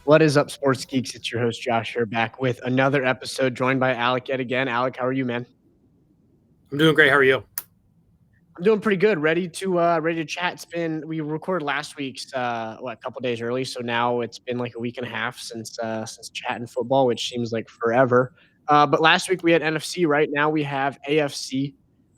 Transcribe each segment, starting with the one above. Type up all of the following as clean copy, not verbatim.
What is up, sports geeks? It's your host Josh here, back with another episode, joined by Alec yet again. Alec, how are you, man? I'm doing great. How are you? I'm doing pretty good. Ready to chat. We recorded last week's a couple days early, so now it's been like a week and a half since chatting football, which seems like forever. But last week we had NFC. Right now we have AFC.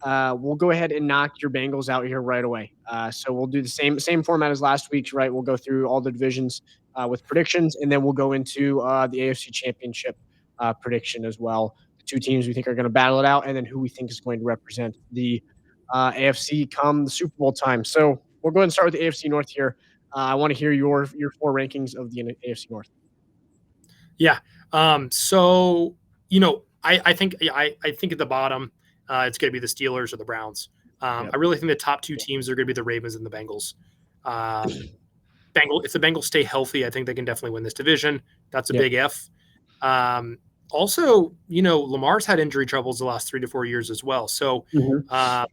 We'll go ahead and knock your Bengals out here right away. So we'll do the same format as last week's. Right, we'll go through all the divisions with predictions, and then we'll go into the AFC Championship prediction as well. The two teams we think are going to battle it out, and then who we think is going to represent the AFC come the Super Bowl time. So we'll go ahead and start with the AFC North here. I want to hear your four rankings of the AFC North. Yeah. I think at the bottom, it's going to be the Steelers or the Browns. Yep. I really think the top two teams are going to be the Ravens and the Bengals. If the Bengals stay healthy, I think they can definitely win this division. That's a big if. Also, Lamar's had injury troubles the last 3 to 4 years as well. So I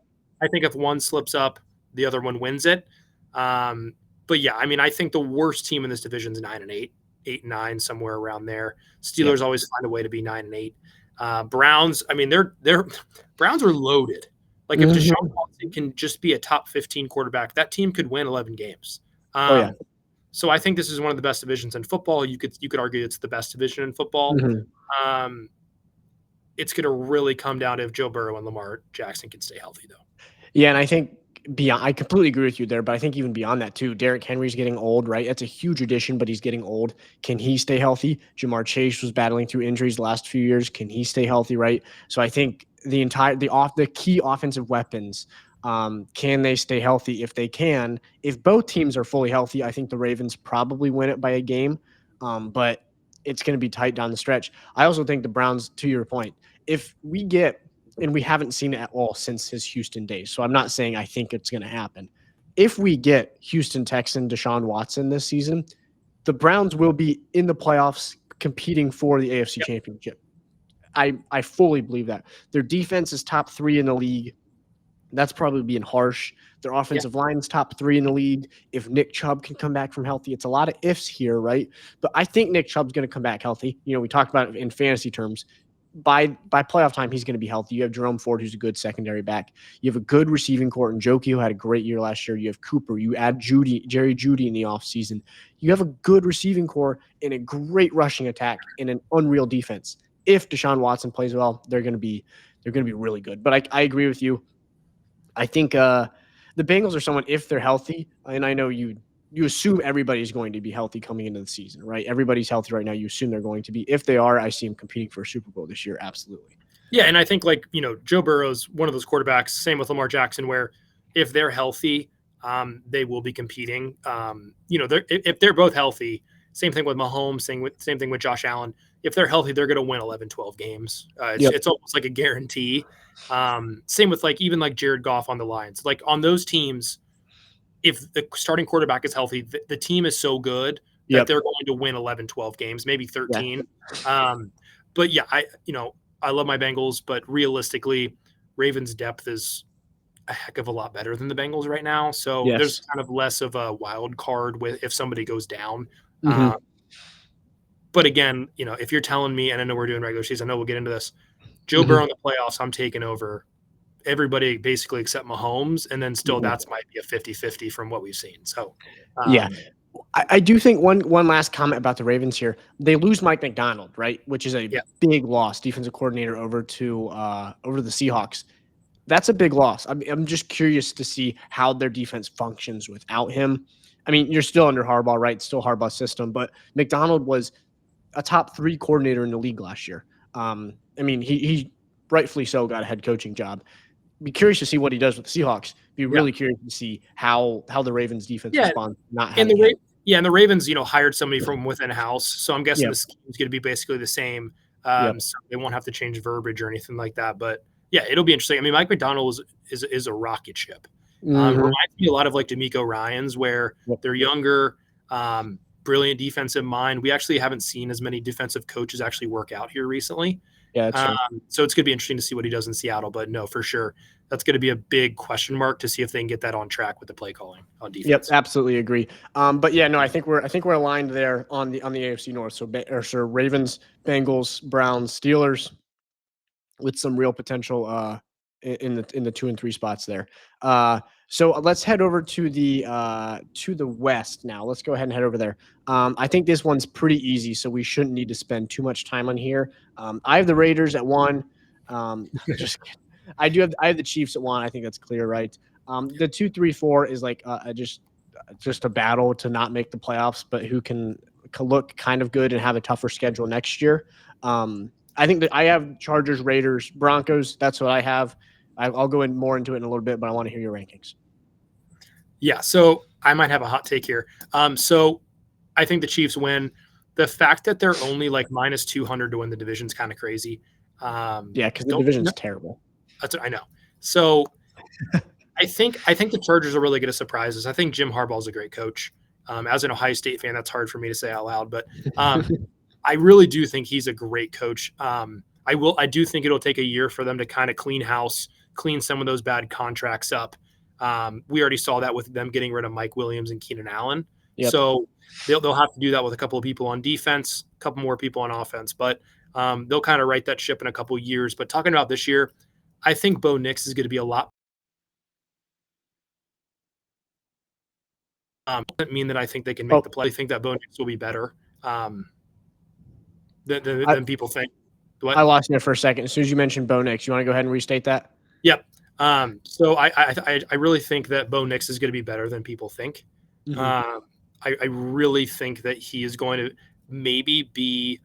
think if one slips up, the other one wins it. But yeah, I mean, I think the worst team in this division is 9-8, 8-9, somewhere around there. Steelers always find a way to be 9-8. Browns, I mean, they're Browns are loaded. Like if Deshaun Watson can just be a top 15 quarterback, that team could win 11 games. So I think this is one of the best divisions in football. You could argue it's the best division in football. It's going to really come down to if Joe Burrow and Lamar Jackson can stay healthy, though. Yeah, and I think I completely agree with you there, but I think even beyond that too, Derrick Henry's getting old, right? That's a huge addition, but he's getting old. Can he stay healthy? Jamar Chase was battling through injuries the last few years. Can he stay healthy, right? So I think the key offensive weapons, can they stay healthy? If they can, if both teams are fully healthy, I think the Ravens probably win it by a game, but it's going to be tight down the stretch. I also think the Browns, to your point, if we get – and we haven't seen it at all since his Houston days. So I'm not saying I think it's going to happen. If we get Houston Texan Deshaun Watson this season, the Browns will be in the playoffs competing for the AFC Championship. I fully believe that. Their defense is top 3 in the league. That's probably being harsh. Their offensive line's top 3 in the league. If Nick Chubb can come back from healthy, it's a lot of ifs here, right? But I think Nick Chubb's going to come back healthy. We talked about it in fantasy terms. By playoff time, he's going to be healthy. You have Jerome Ford, who's a good secondary back. You have a good receiving core in Njoku, who had a great year last year. You have Cooper. You add Jerry Jeudy in the offseason. You have a good receiving core and a great rushing attack and an unreal defense. If Deshaun Watson plays well, they're going to be really good. But I agree with you. I think the Bengals are someone, if they're healthy, and I know you assume everybody's going to be healthy coming into the season, right? Everybody's healthy right now. You assume they're going to be. If they are, I see them competing for a Super Bowl this year. Absolutely. Yeah, and I think Joe Burrow's one of those quarterbacks, same with Lamar Jackson, where if they're healthy, they will be competing. If they're both healthy, same thing with Mahomes, same thing with Josh Allen. If they're healthy, they're going to win 11, 12 games. It's almost like a guarantee. Same with even Jared Goff on the Lions. Like on those teams, if the starting quarterback is healthy, the team is so good that they're going to win 11, 12 games, maybe 13. But yeah, I love my Bengals, but realistically, Ravens' depth is a heck of a lot better than the Bengals right now. So there's kind of less of a wild card if somebody goes down. But again, if you're telling me, and I know we're doing regular season, I know we'll get into this, Joe Burrow in the playoffs, I'm taking over everybody basically except Mahomes, and then still that's might be a 50-50 from what we've seen. So I do think one last comment about the Ravens here. They lose Mike McDonald, right? Which is a big loss, defensive coordinator over to the Seahawks. That's a big loss. I'm just curious to see how their defense functions without him. I mean, you're still under Harbaugh, right? Still Harbaugh's system, but McDonald was a top 3 coordinator in the league last year. I mean, he rightfully so got a head coaching job. Be curious to see what he does with the Seahawks. Be really curious to see how the Ravens defense responds. And the Ravens, hired somebody from within house, so I'm guessing the scheme is going to be basically the same. So they won't have to change verbiage or anything like that. But yeah, it'll be interesting. I mean, Mike McDonald is a rocket ship. Reminds me a lot of DeMeco Ryans, where they're younger, brilliant defensive mind. We actually haven't seen as many defensive coaches actually work out here recently. Yeah, that's true. So it's going to be interesting to see what he does in Seattle. But no, for sure, that's going to be a big question mark to see if they can get that on track with the play calling on Yep, defense. absolutely agree. But yeah, no, I think we're aligned there on the AFC North. So Ravens, Bengals, Browns, Steelers, with some real potential in the 2 and 3 spots there. So let's head over to the West now. Let's go ahead and head over there. I think this one's pretty easy, so we shouldn't need to spend too much time on here. I have the Raiders at 1. Just kidding. I have the Chiefs at 1. I think that's clear, right? The 2, 3, 4 is like just a battle to not make the playoffs, but who can look kind of good and have a tougher schedule next year. I think that I have Chargers, Raiders, Broncos. That's what I have. I'll go in more into it in a little bit, but I want to hear your rankings. Yeah, so I might have a hot take here. So I think the Chiefs win. The fact that they're only like minus 200 to win the division is kind of crazy. Yeah, because the division's terrible. That's what I know. So I think the Chargers are really going to surprise us. I think Jim Harbaugh is a great coach. As an Ohio State fan, that's hard for me to say out loud, but I really do think he's a great coach. I do think it'll take a year for them to kind of clean house, clean some of those bad contracts up. We already saw that with them getting rid of Mike Williams and Keenan Allen. Yep. So they'll have to do that with a couple of people on defense, a couple more people on offense, but they'll kind of right that ship in a couple of years. But talking about this year, I think Bo Nix is going to be a lot. Doesn't mean that I think they can make the play. I think that Bo Nix will be better than people think. What? I lost you there for a second. As soon as you mentioned Bo Nix, you want to go ahead and restate that? Yep. So I really think that Bo Nix is going to be better than people think. Mm-hmm. I really think that he is going to maybe be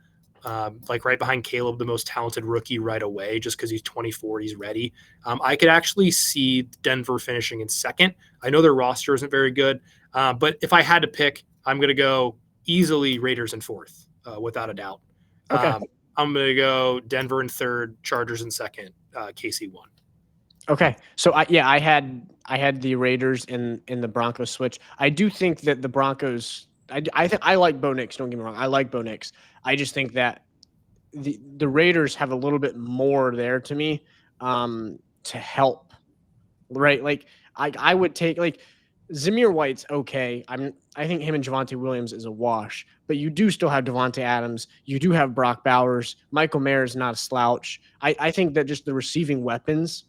like right behind Caleb, the most talented rookie right away, just because he's 24, he's ready. I could actually see Denver finishing in second. I know their roster isn't very good, but if I had to pick, I'm going to go easily Raiders in fourth, without a doubt. Okay. I'm going to go Denver in third, Chargers in second, KC one. Okay. So I had the Raiders in the Broncos switch. I do think that the Broncos. I think I like Bo Nix. Don't get me wrong. I like Bo Nix. I just think that the Raiders have a little bit more there to me to help. Right. Like I would take like Zamir White's okay. I think him and Javonte Williams is a wash, but you do still have Devontae Adams. You do have Brock Bowers. Michael Mayer is not a slouch. I think that just the receiving weapons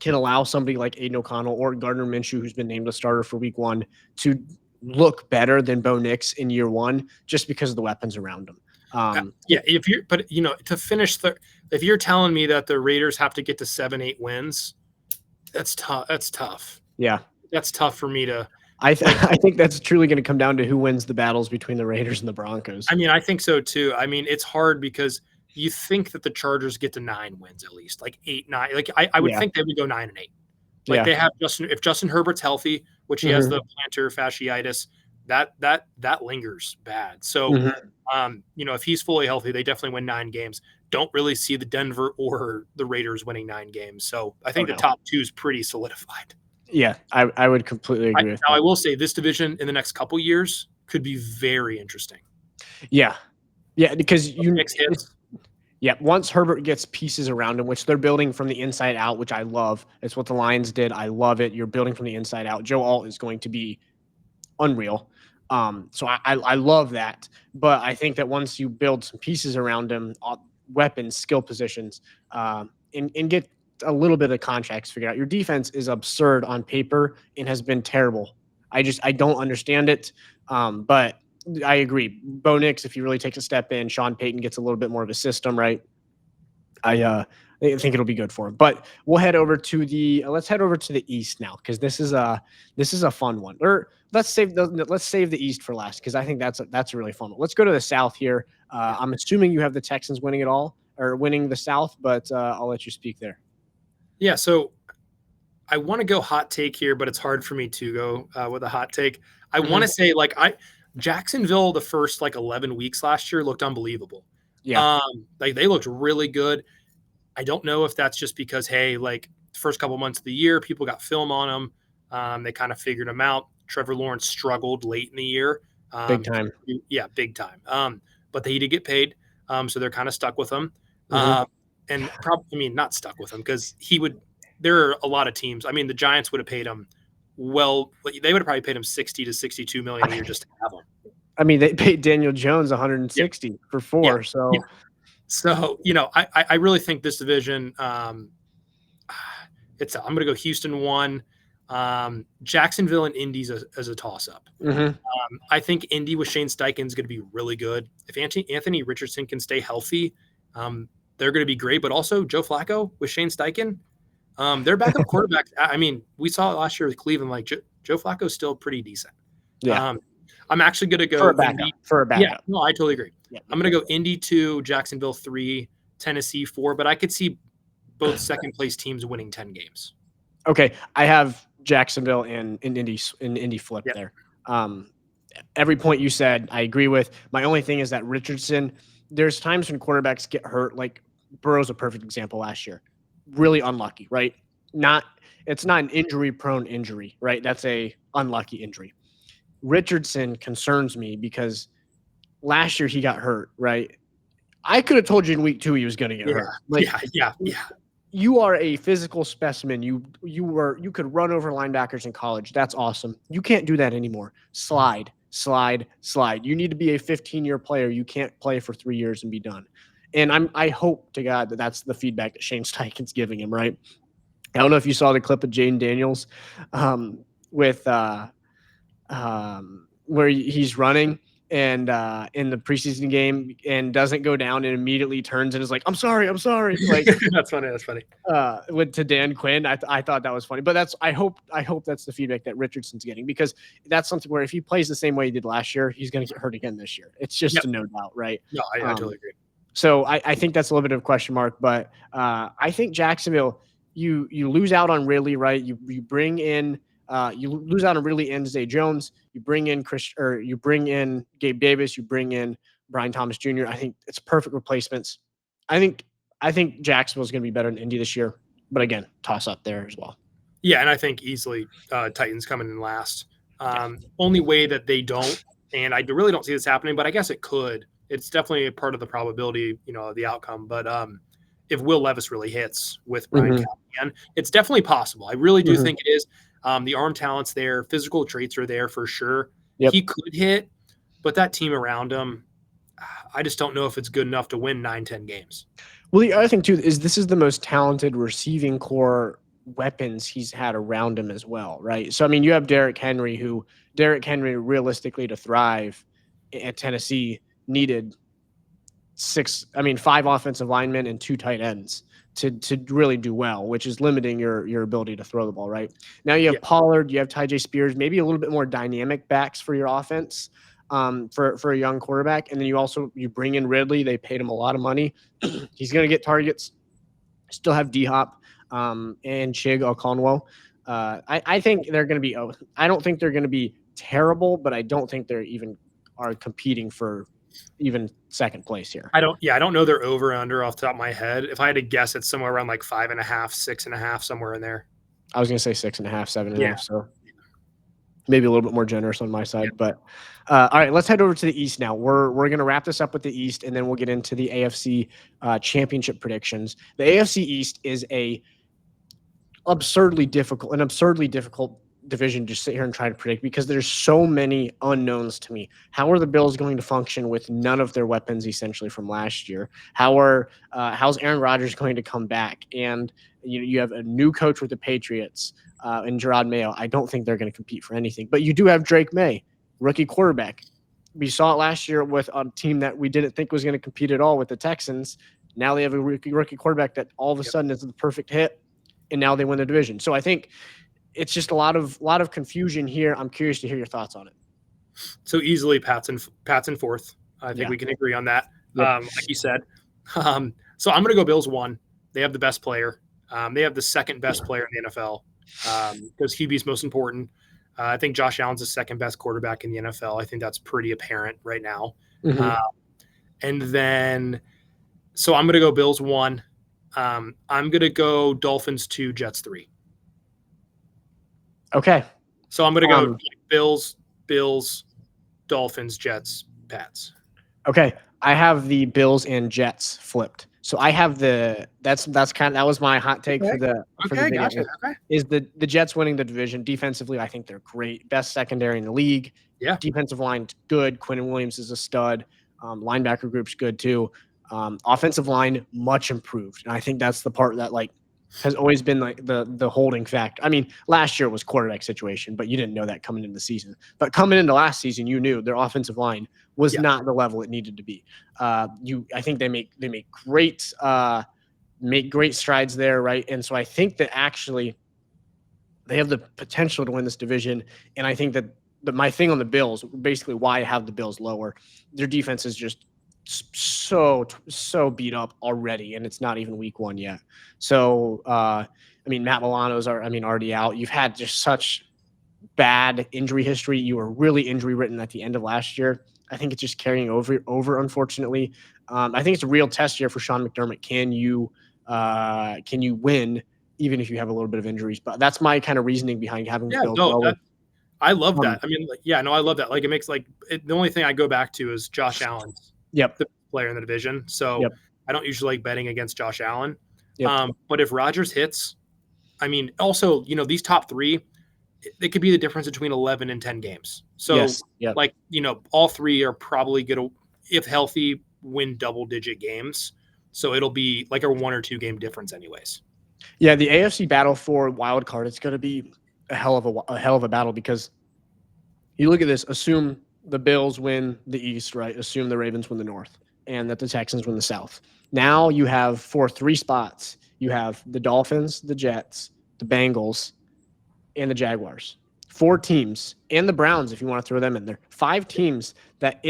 can allow somebody like Aiden O'Connell or Gardner Minshew, who's been named a starter for week 1, to look better than Bo Nix in year 1 just because of the weapons around him. Yeah, to finish if you're telling me that the Raiders have to get to 7-8 wins, that's tough. That's tough. Yeah. That's tough for me to. I think that's truly going to come down to who wins the battles between the Raiders and the Broncos. I mean, I think so too. I mean, it's hard because you think that the Chargers get to 9 wins at least, like 8, 9. Like I would think they would go 9-8. Like they have if Justin Herbert's healthy, which he has the plantar fasciitis, that lingers bad. So, if he's fully healthy, they definitely win 9 games. Don't really see the Denver or the Raiders winning 9 games. So I think the top 2 is pretty solidified. Yeah, I would completely agree with that. I will say this division in the next couple years could be very interesting. Yeah, because once Herbert gets pieces around him, which they're building from the inside out, which I love. It's what the Lions did. I love it. You're building from the inside out. Joe Alt is going to be unreal. So I love that. But I think that once you build some pieces around him, weapons, skill positions, and get a little bit of contracts figured out, your defense is absurd on paper and has been terrible. I don't understand it. But I agree. Bo Nix, if he really takes a step in, Sean Payton gets a little bit more of a system, right? I think it'll be good for him. But we'll head over to let's head over to the East now, because this is a fun one. Or let's save the East for last, because I think that's a really fun one. Let's go to the South here. I'm assuming you have the Texans winning it all, or winning the South, but I'll let you speak there. Yeah, so I want to go hot take here, but it's hard for me to go with a hot take. I want to say Jacksonville the first 11 weeks last year looked unbelievable. Yeah. They looked really good. I don't know if that's just because, the first couple months of the year, people got film on them. They kind of figured them out. Trevor Lawrence struggled late in the year. Big time. Yeah, big time. But he did get paid. So they're kind of stuck with him. I mean, not stuck with him because there are a lot of teams. I mean, the Giants would have paid him they would have probably paid him 60 to 62 million a year just to have him. I mean, they paid Daniel Jones 160 for 4. Yeah. So, yeah. So, I really think this division, I'm going to go Houston 1, Jacksonville and Indy's as a toss-up. I think Indy with Shane Steichen is going to be really good. If Anthony Richardson can stay healthy, they're going to be great. But also Joe Flacco with Shane Steichen, their backup quarterback. I mean, we saw it last year with Cleveland. Like Joe Flacco's still pretty decent. Yeah. I'm actually going to go for a backup. Yeah, no, I totally agree. Yeah. I'm going to go Indy 2, Jacksonville 3, Tennessee 4. But I could see both second place teams winning 10 games. Okay, I have Jacksonville and Indy flip there. Every point you said, I agree with. My only thing is that Richardson, there's times when quarterbacks get hurt. Like Burrow's a perfect example last year. Really unlucky, right? It's not an injury-prone injury, right? That's a unlucky injury. Richardson concerns me because last year he got hurt, right? I could have told you in week 2 he was going to get hurt. Like, yeah. You are a physical specimen. You could run over linebackers in college. That's awesome. You can't do that anymore. Slide. You need to be a 15-year player. You can't play for 3 years and be done. And I hope to God that that's the feedback that Shane Steichen's giving him, right? I don't know if you saw the clip of Jaden Daniels with where he's running and in the preseason game and doesn't go down and immediately turns and is like, I'm sorry. Like That's funny. To Dan Quinn. I thought that was funny, but I hope that's the feedback that Richardson's getting, because that's something where if he plays the same way he did last year, he's going to get hurt again this year. It's just a no doubt, right? No, I totally agree. So I think that's a little bit of a question mark, but I think Jacksonville, you lose out on Ridley, right? You bring in you lose out on Ridley and Zay Jones. You bring in Gabe Davis. You bring in Brian Thomas Jr. I think it's perfect replacements. I think Jacksonville's going to be better than Indy this year, but again, toss up there as well. Yeah, and I think easily Titans coming in last. Only way that they don't, and I really don't see this happening, but I guess it could. It's definitely a part of the probability, of the outcome. But if Will Levis really hits with Brian Callahan, it's definitely possible. I really do think it is. The arm talent's there. Physical traits are there for sure. Yep. He could hit, but that team around him, I just don't know if it's good enough to win 9-10 games. Well, the other thing, too, is this is the most talented receiving core weapons he's had around him as well, right? So, I mean, you have Derrick Henry, realistically to thrive at Tennessee needed 5 offensive linemen and 2 tight ends to really do well, which is limiting your ability to throw the ball, right? Now you have Pollard, you have Tyjae Spears, maybe a little bit more dynamic backs for your offense for a young quarterback. And then you bring in Ridley. They paid him a lot of money. He's going to get targets. Still have D-Hop and Chig Okonkwo. I think they're going to be I don't think they're going to be terrible, but I don't think they're even are competing for even second place here. I don't know their over and under off the top of my head. If I had to guess, it's somewhere around like 5.5, 6.5, somewhere in there. I was going to say 6.5, 7.5. So maybe a little bit more generous on my side, but all right, let's head over to the East now. We're going to wrap this up with the East, and then we'll get into the AFC championship predictions. The AFC East is an absurdly difficult division to sit here and try to predict, because there's so many unknowns to me. How are the Bills going to function with none of their weapons essentially from last year? How's Aaron Rodgers going to come back? And you have a new coach with the Patriots and Gerard Mayo. I don't think they're going to compete for anything, but you do have Drake May, rookie quarterback. We saw it last year with a team that we didn't think was going to compete at all with the Texans. Now they have a rookie quarterback that all of a sudden is the perfect hit, and now they win the division. So I think it's just a lot of confusion here. I'm curious to hear your thoughts on it. So easily Pat's in fourth. I think we can agree on that. Yep. Like you said. So I'm going to go Bills 1. They have the best player. They have the second best player in the NFL because QB's most important. I think Josh Allen's the second best quarterback in the NFL. I think that's pretty apparent right now. And then, so I'm going to go Bills 1. I'm going to go Dolphins 2, Jets 3. Okay. So I'm going to go Bills, Dolphins, Jets, Pats. Okay. I have the Bills and Jets flipped. So I have that was my hot take for the video. Gotcha. Okay. Is the Jets winning the division. Defensively, I think they're great. Best secondary in the league. Yeah. Defensive line's good. Quinnen Williams is a stud. Linebacker group's good too. Offensive line much improved. And I think that's the part that has always been the holding factor. I mean, last year was quarterback situation, but you didn't know that coming into the season. But coming into last season, you knew their offensive line was not the level it needed to be. I think they make great strides there, right? And so I think that actually they have the potential to win this division. And I think that my thing on the Bills, basically why I have the Bills lower, their defense is just so beat up already, and it's not even week 1 yet. So I mean, Matt Milano's already out. You've had just such bad injury history. You were really injury ridden at the end of last year. I think it's just carrying over unfortunately. I think it's a real test here for Sean McDermott. Can you win even if you have a little bit of injuries? But that's my kind of reasoning behind having the Bills lower. I love that. I mean, I love that. It makes the only thing I go back to is Josh Allen's the player in the division. So I don't usually like betting against Josh Allen. But if Rodgers hits, I mean, also, these top 3, it could be the difference between 11 and 10 games. So all 3 are probably going to, if healthy, win double-digit games. So it'll be like a 1 or 2 game difference anyways. Yeah, the AFC battle for wild card, it's going to be a hell of a battle, because you look at this, assume the Bills win the East, right? Assume the Ravens win the North, and that the Texans win the South. Now you have for 3 spots, you have the Dolphins, the Jets, the Bengals, and the Jaguars. 4 teams, and the Browns, if you want to throw them in there. 5 teams that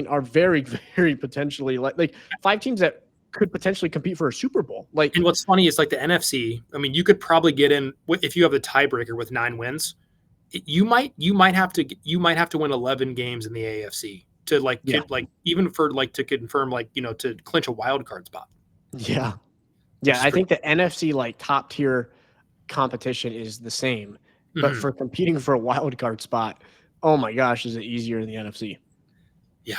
are very, very potentially like 5 teams that could potentially compete for a Super Bowl. And what's funny is the NFC. I mean, you could probably get in if you have the tiebreaker with 9 wins. You might have to win 11 games in the AFC to even for to confirm to clinch a wild card spot. Yeah. I think the NFC top tier competition is the same, but for competing for a wild card spot, oh my gosh, is it easier in the NFC? Yeah,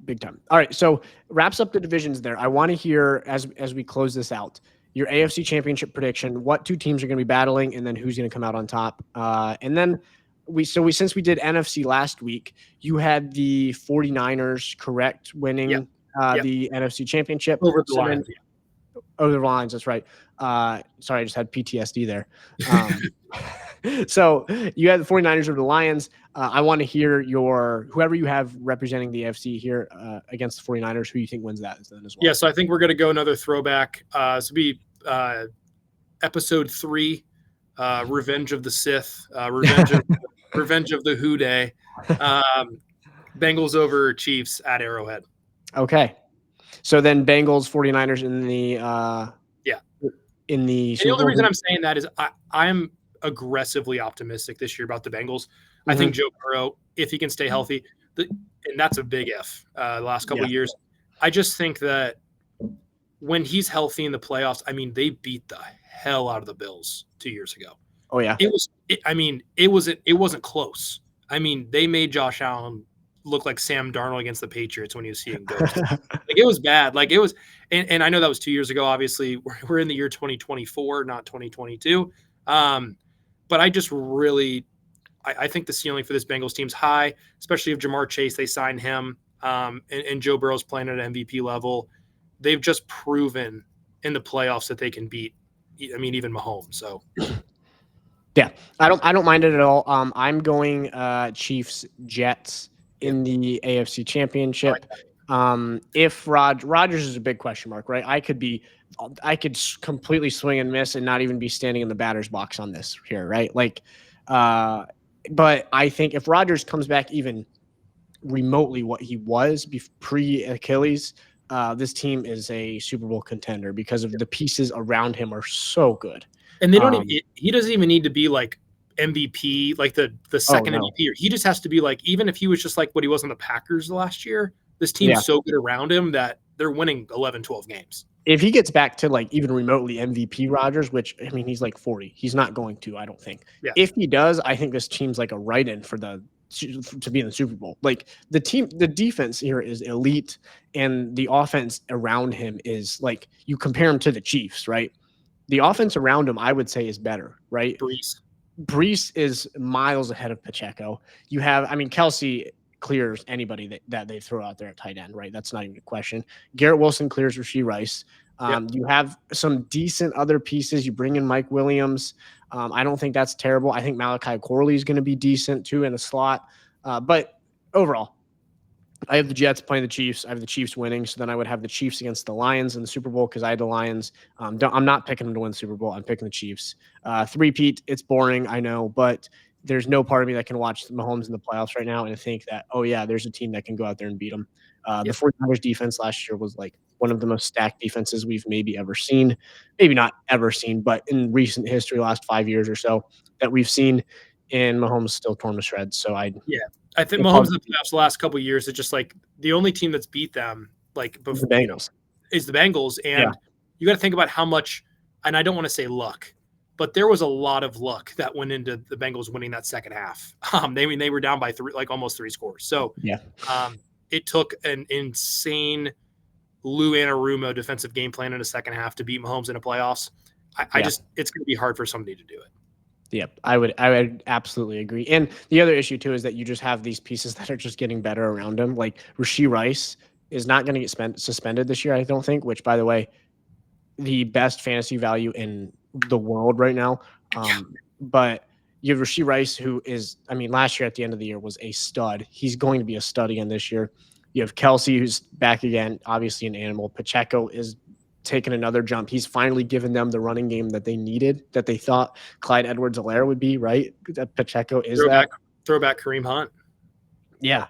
big time. All right, so wraps up the divisions there. I want to hear, as we close this out, your AFC championship prediction, what 2 teams are going to be battling, and then who's going to come out on top. And then since we did NFC last week, you had the 49ers correct, winning the NFC championship. Over the Lions. Over the Lions, that's right. Sorry, I just had PTSD there. So you had the 49ers over the Lions. I want to hear whoever you have representing the AFC here against the 49ers, who you think wins that then as well. Yeah, so I think we're going to go another throwback. This will be episode 3, Revenge of the Sith, Revenge of the Who Day. Bengals over Chiefs at Arrowhead. Okay. So then Bengals, 49ers in the in the Super Bowl. The only reason I'm saying that is I'm aggressively optimistic this year about the Bengals. I think Joe Burrow, if he can stay healthy, and that's a big if the last couple of years. I just think that when he's healthy in the playoffs, I mean, they beat the hell out of the Bills 2 years ago. Oh yeah. It wasn't close. I mean, they made Josh Allen look like Sam Darnold against the Patriots when he was seeing ghosts. It was bad. It was, and I know that was 2 years ago. Obviously, we're in the year 2024, not 2022. But I just really, I think the ceiling for this Bengals team's high, especially if Jamar Chase, they sign him, and Joe Burrow's playing at an MVP level. They've just proven in the playoffs that they can beat, even Mahomes. So. Yeah, I don't mind it at all. I'm going Chiefs Jets in the AFC Championship. If Rodgers is a big question mark, right? I could completely swing and miss and not even be standing in the batter's box on this here, right? But I think if Rodgers comes back even remotely what he was pre-Achilles, this team is a Super Bowl contender because of the pieces around him are so good. And they don't he doesn't even need to be MVP, the second MVP. He just has to be even if he was just what he was on the Packers last year, this team's so good around him that they're winning 11, 12 games. If he gets back to even remotely MVP Rodgers, which he's 40, he's not going to, I don't think. Yeah. If he does, I think this team's a write-in for the to be in the Super Bowl. Like the defense here is elite, and the offense around him is like you compare him to the Chiefs, right? The offense around him, I would say, is better, right? Brees is miles ahead of Pacheco. You have, I mean, Kelsey clears anybody that they throw out there at tight end, right? That's not even a question. Garrett Wilson clears Rashee Rice. You have some decent other pieces. You bring in Mike Williams. I don't think that's terrible. I think Malachi Corley is going to be decent too in the slot. But overall, I have the Jets playing the Chiefs. I have the Chiefs winning. So then I would have the Chiefs against the Lions in the Super Bowl because I had the Lions. I'm not picking them to win the Super Bowl. I'm picking the Chiefs. Three-peat, it's boring, I know, but there's no part of me that can watch Mahomes in the playoffs right now and think that, oh, yeah, there's a team that can go out there and beat them. The 49ers defense last year was like one of the most stacked defenses we've maybe ever seen. Maybe not ever seen, but in recent history, last 5 years or so that we've seen, and Mahomes still torn to shreds. So I think Mahomes in the playoffs the last couple of years is just like the only team that's beat them like before, the Bengals. Is the Bengals. And you got to think about how much, and I don't want to say luck, but there was a lot of luck that went into the Bengals winning that second half. They were down by almost 3 scores. So it took an insane Lou Anarumo defensive game plan in the second half to beat Mahomes in the playoffs. It's going to be hard for somebody to do it. Yep, I would absolutely agree. And the other issue too is that you just have these pieces that are just getting better around him. Like Rashee Rice is not going to get suspended this year, I don't think. Which, by the way, the best fantasy value in the world right now. But you have Rashee Rice, who is, I mean, last year at the end of the year was a stud. He's going to be a stud again this year. You have Kelsey, who's back again, obviously an animal. Pacheco is taken another jump. He's finally given them the running game that they needed, that they thought Clyde Edwards-Helaire would be, right? That Pacheco is throwback Kareem Hunt. Yeah.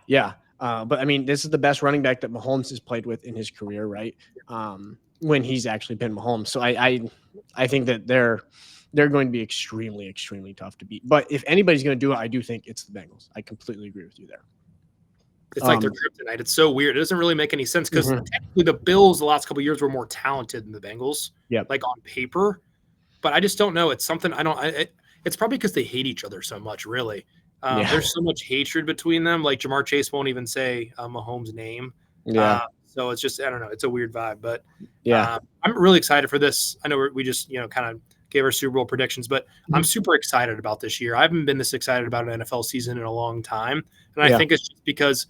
But I mean, this is the best running back that Mahomes has played with in his career, right? When he's actually been Mahomes. So I think that they're going to be extremely, extremely tough to beat. But if anybody's going to do it, I do think it's the Bengals. I completely agree with you there. It's like their kryptonite. It's so weird. It doesn't really make any sense because technically the Bills the last couple of years were more talented than the Bengals, like on paper. But I just don't know. It's something I don't. It's probably because they hate each other so much. Really, there's so much hatred between them. Like Jamar Chase won't even say Mahomes' name. So it's just I don't know. It's a weird vibe. But I'm really excited for this. I know we just kind of gave our Super Bowl predictions, but I'm super excited about this year. I haven't been this excited about an NFL season in a long time, and I think it's just because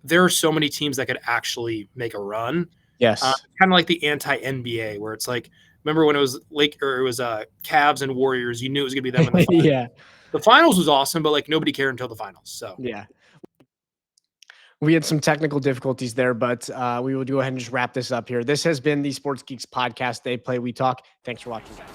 there are so many teams that could actually make a run. Yes. Kind of like the anti-NBA where it's like, remember when it was Cavs and Warriors, you knew it was going to be them in the finals. The finals was awesome, but like nobody cared until the finals. So we had some technical difficulties there, but we will go ahead and just wrap this up here. This has been the Sports Geeks podcast. They play, we talk. Thanks for watching, guys.